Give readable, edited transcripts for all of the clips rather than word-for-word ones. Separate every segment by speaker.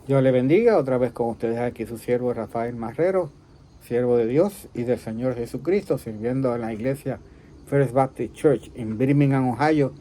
Speaker 1: Dios le bendiga otra vez con ustedes aquí su siervo Rafael Marrero, siervo de Dios y del Señor Jesucristo, sirviendo en la iglesia First Baptist Church en Birmingham, Ohio,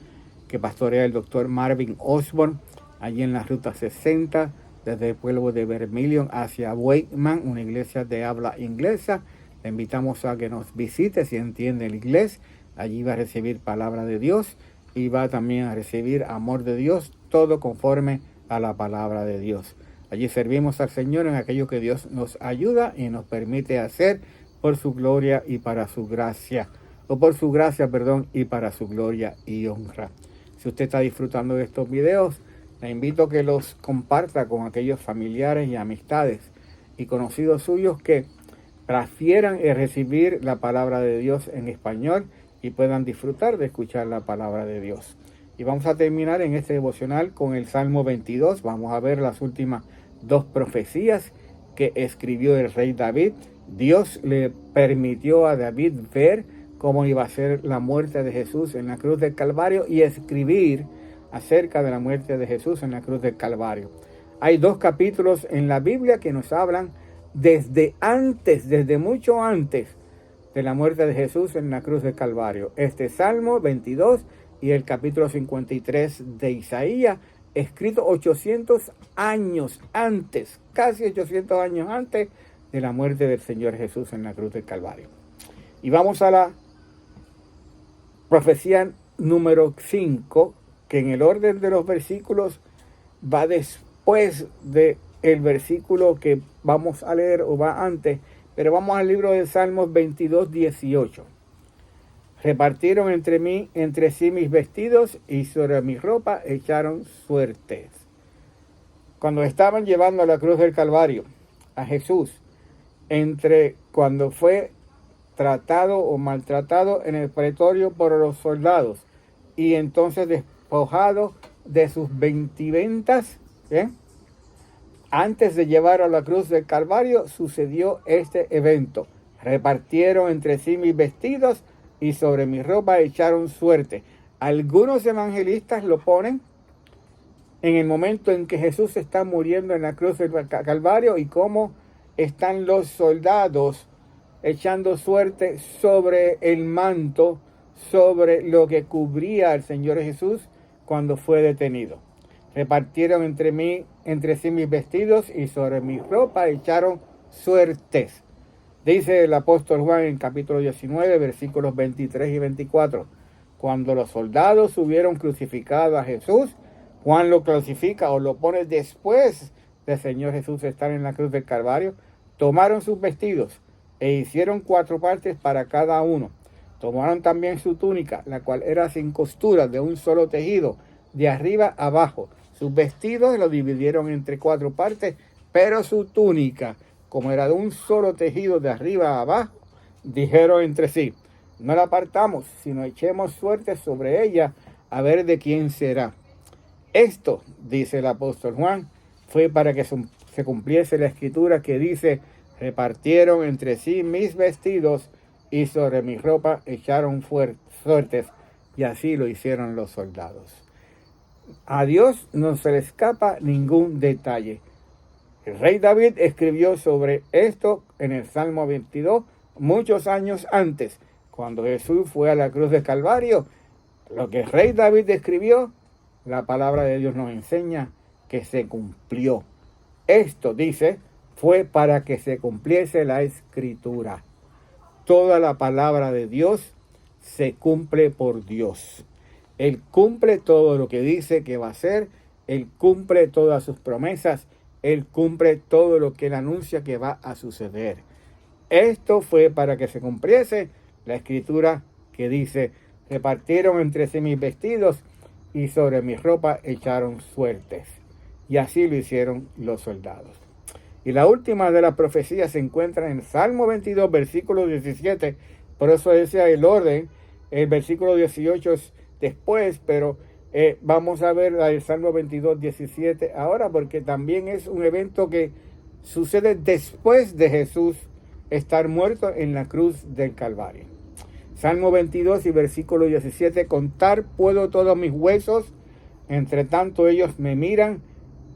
Speaker 1: que pastorea el doctor Marvin Osborne, allí en la ruta 60, desde el pueblo de Vermilion hacia Wakeman, una iglesia de habla inglesa. Le invitamos a que nos visite si entiende el inglés. Allí va a recibir palabra de Dios y va también a recibir amor de Dios, todo conforme a la palabra de Dios. Allí servimos al Señor en aquello que Dios nos ayuda y nos permite hacer por su gloria y para su gracia. O por su gracia, perdón, y para su gloria y honra. Si usted está disfrutando de estos videos, le invito a que los comparta con aquellos familiares y amistades y conocidos suyos que prefieran recibir la palabra de Dios en español y puedan disfrutar de escuchar la palabra de Dios. Y vamos a terminar en este devocional con el Salmo 22. Vamos a ver las últimas dos profecías que escribió el rey David. Dios le permitió a David ver cómo iba a ser la muerte de Jesús en la cruz del Calvario y escribir acerca de la muerte de Jesús en la cruz del Calvario. Hay dos capítulos en la Biblia que nos hablan desde mucho antes de la muerte de Jesús en la cruz del Calvario. Este Salmo 22 y el capítulo 53 de Isaías, escrito 800 años antes, casi 800 años antes de la muerte del Señor Jesús en la cruz del Calvario. Y vamos a la profecía número 5, que en el orden de los versículos va después del versículo que vamos a leer o va antes, pero vamos al libro de Salmos 22, 18. Repartieron entre sí mis vestidos y sobre mi ropa echaron suertes. Cuando estaban llevando a la cruz del Calvario a Jesús, cuando fue tratado o maltratado en el pretorio por los soldados y entonces despojado de sus vestimentas, antes de llevar a la cruz del Calvario sucedió este evento. Repartieron entre sí mis vestidos y sobre mi ropa echaron suerte. Algunos evangelistas lo ponen en el momento en que Jesús está muriendo en la cruz del Calvario y cómo están los soldados echando suerte sobre el manto, sobre lo que cubría al Señor Jesús cuando fue detenido. Repartieron entre sí mis vestidos y sobre mi ropa echaron suertes. Dice el apóstol Juan en capítulo 19, versículos 23 y 24. Cuando los soldados hubieron crucificado a Jesús, Juan lo clasifica o lo pone después del Señor Jesús estar en la cruz del Calvario, tomaron sus vestidos e hicieron 4 partes para cada uno. Tomaron también su túnica, la cual era sin costura, de un solo tejido, de arriba a abajo. Sus vestidos los dividieron entre 4 partes, pero su túnica, como era de un solo tejido de arriba a abajo, dijeron entre sí: no la partamos, sino echemos suerte sobre ella a ver de quién será. Esto, dice el apóstol Juan, fue para que se cumpliese la escritura que dice: repartieron entre sí mis vestidos y sobre mi ropa echaron suertes. Y así lo hicieron los soldados. A Dios no se le escapa ningún detalle. El rey David escribió sobre esto en el Salmo 22 muchos años antes, cuando Jesús fue a la cruz de Calvario. Lo que el rey David escribió, la palabra de Dios nos enseña que se cumplió. Esto, dice, fue para que se cumpliese la escritura. Toda la palabra de Dios se cumple por Dios. Él cumple todo lo que dice que va a hacer. Él cumple todas sus promesas. Él cumple todo lo que él anuncia que va a suceder. Esto fue para que se cumpliese la escritura que dice: repartieron entre sí mis vestidos y sobre mi ropa echaron suertes. Y así lo hicieron los soldados. Y la última de las profecías se encuentra en Salmo 22, versículo 17. Por eso decía el orden. El versículo 18 es después, pero vamos a ver el Salmo 22, 17 ahora, porque también es un evento que sucede después de Jesús estar muerto en la cruz del Calvario. Salmo 22 y versículo 17. Contar puedo todos mis huesos, entre tanto ellos me miran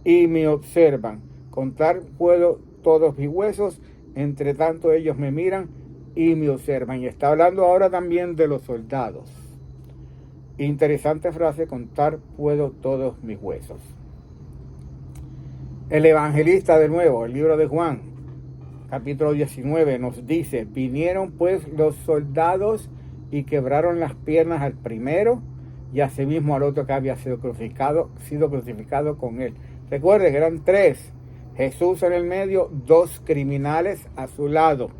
Speaker 1: y me observan. contar puedo todos mis huesos, entre tanto ellos me miran y me observan. Y está hablando ahora también de los soldados. Interesante frase, contar puedo todos mis huesos. El evangelista de nuevo, el libro de Juan, capítulo 19, nos dice: vinieron pues los soldados y quebraron las piernas al primero y asimismo al otro que había sido crucificado con él. Recuerden que eran tres, Jesús en el medio, dos criminales a su lado,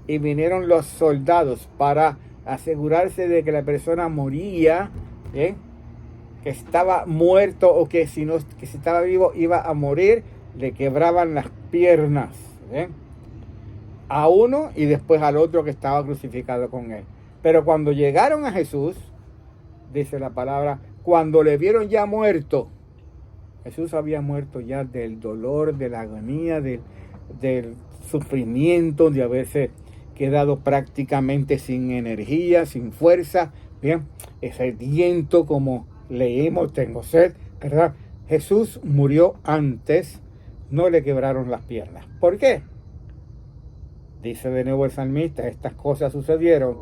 Speaker 1: y vinieron los soldados para asegurarse de que la persona moría, que estaba muerto o que si estaba vivo iba a morir. Le quebraban las piernas a uno y después al otro que estaba crucificado con él. Pero cuando llegaron a Jesús, dice la palabra, cuando le vieron ya muerto, Jesús había muerto ya del dolor, de la agonía, del sufrimiento, de haberse quedado prácticamente sin energía, sin fuerza, bien, sediento, como leímos, tengo sed, ¿verdad? Jesús murió antes, no le quebraron las piernas. ¿Por qué? Dice de nuevo el salmista: estas cosas sucedieron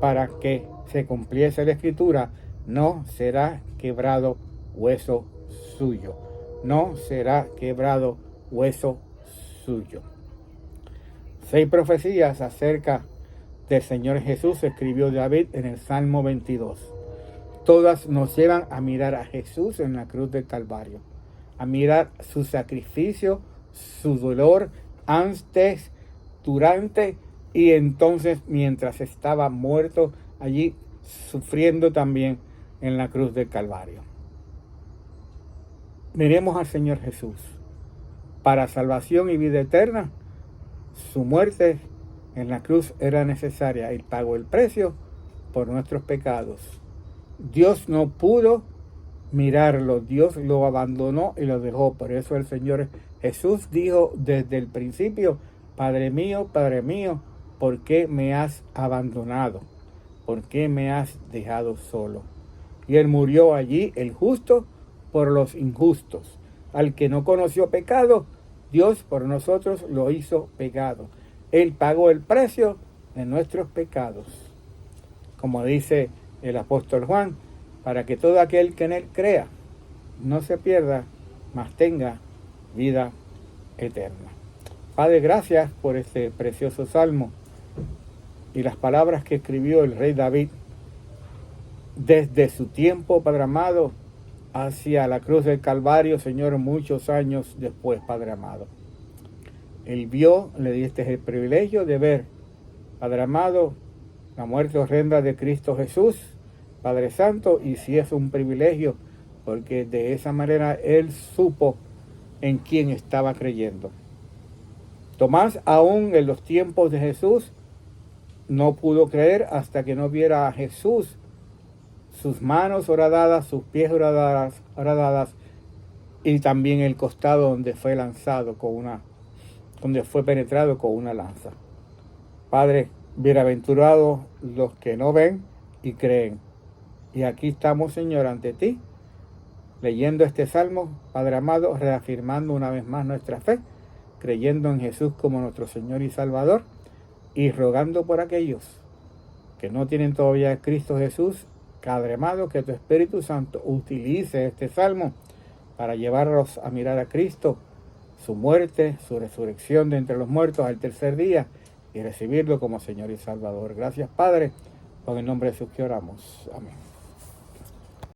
Speaker 1: para que se cumpliese la escritura, no será quebrado hueso suyo. No será quebrado hueso suyo. 6 profecías acerca del Señor Jesús escribió David en el Salmo 22. Todas nos llevan a mirar a Jesús en la cruz del Calvario, a mirar su sacrificio, su dolor antes, durante y entonces mientras estaba muerto allí sufriendo también en la cruz del Calvario. Miremos al Señor Jesús. Para salvación y vida eterna, su muerte en la cruz era necesaria. Él pagó el precio por nuestros pecados. Dios no pudo mirarlo, Dios lo abandonó y lo dejó. Por eso el Señor Jesús dijo desde el principio: Padre mío, ¿por qué me has abandonado? ¿Por qué me has dejado solo? Y Él murió allí, el justo, por los injustos. Al que no conoció pecado, Dios por nosotros lo hizo pecado. Él pagó el precio de nuestros pecados. Como dice el apóstol Juan, para que todo aquel que en Él crea no se pierda, mas tenga vida eterna. Padre, gracias por este precioso salmo y las palabras que escribió el rey David desde su tiempo, Padre amado, hacia la cruz del Calvario, Señor, muchos años después, Padre amado. Él vio, le diste el privilegio de ver, Padre amado, la muerte horrenda de Cristo Jesús, Padre Santo, y sí es un privilegio, porque de esa manera Él supo en quién estaba creyendo. Tomás, aún en los tiempos de Jesús, no pudo creer hasta que no viera a Jesús, sus manos horadadas, sus pies horadadas, y también el costado donde fue lanzado donde fue penetrado con una lanza. Padre, bienaventurados los que no ven y creen. Y aquí estamos, Señor, ante ti, leyendo este salmo, Padre amado, reafirmando una vez más nuestra fe, creyendo en Jesús como nuestro Señor y Salvador, y rogando por aquellos que no tienen todavía a Cristo Jesús. Padre amado, que tu Espíritu Santo utilice este salmo para llevarlos a mirar a Cristo, su muerte, su resurrección de entre los muertos al tercer día, y recibirlo como Señor y Salvador. Gracias, Padre, por el nombre de Jesús que oramos. Amén.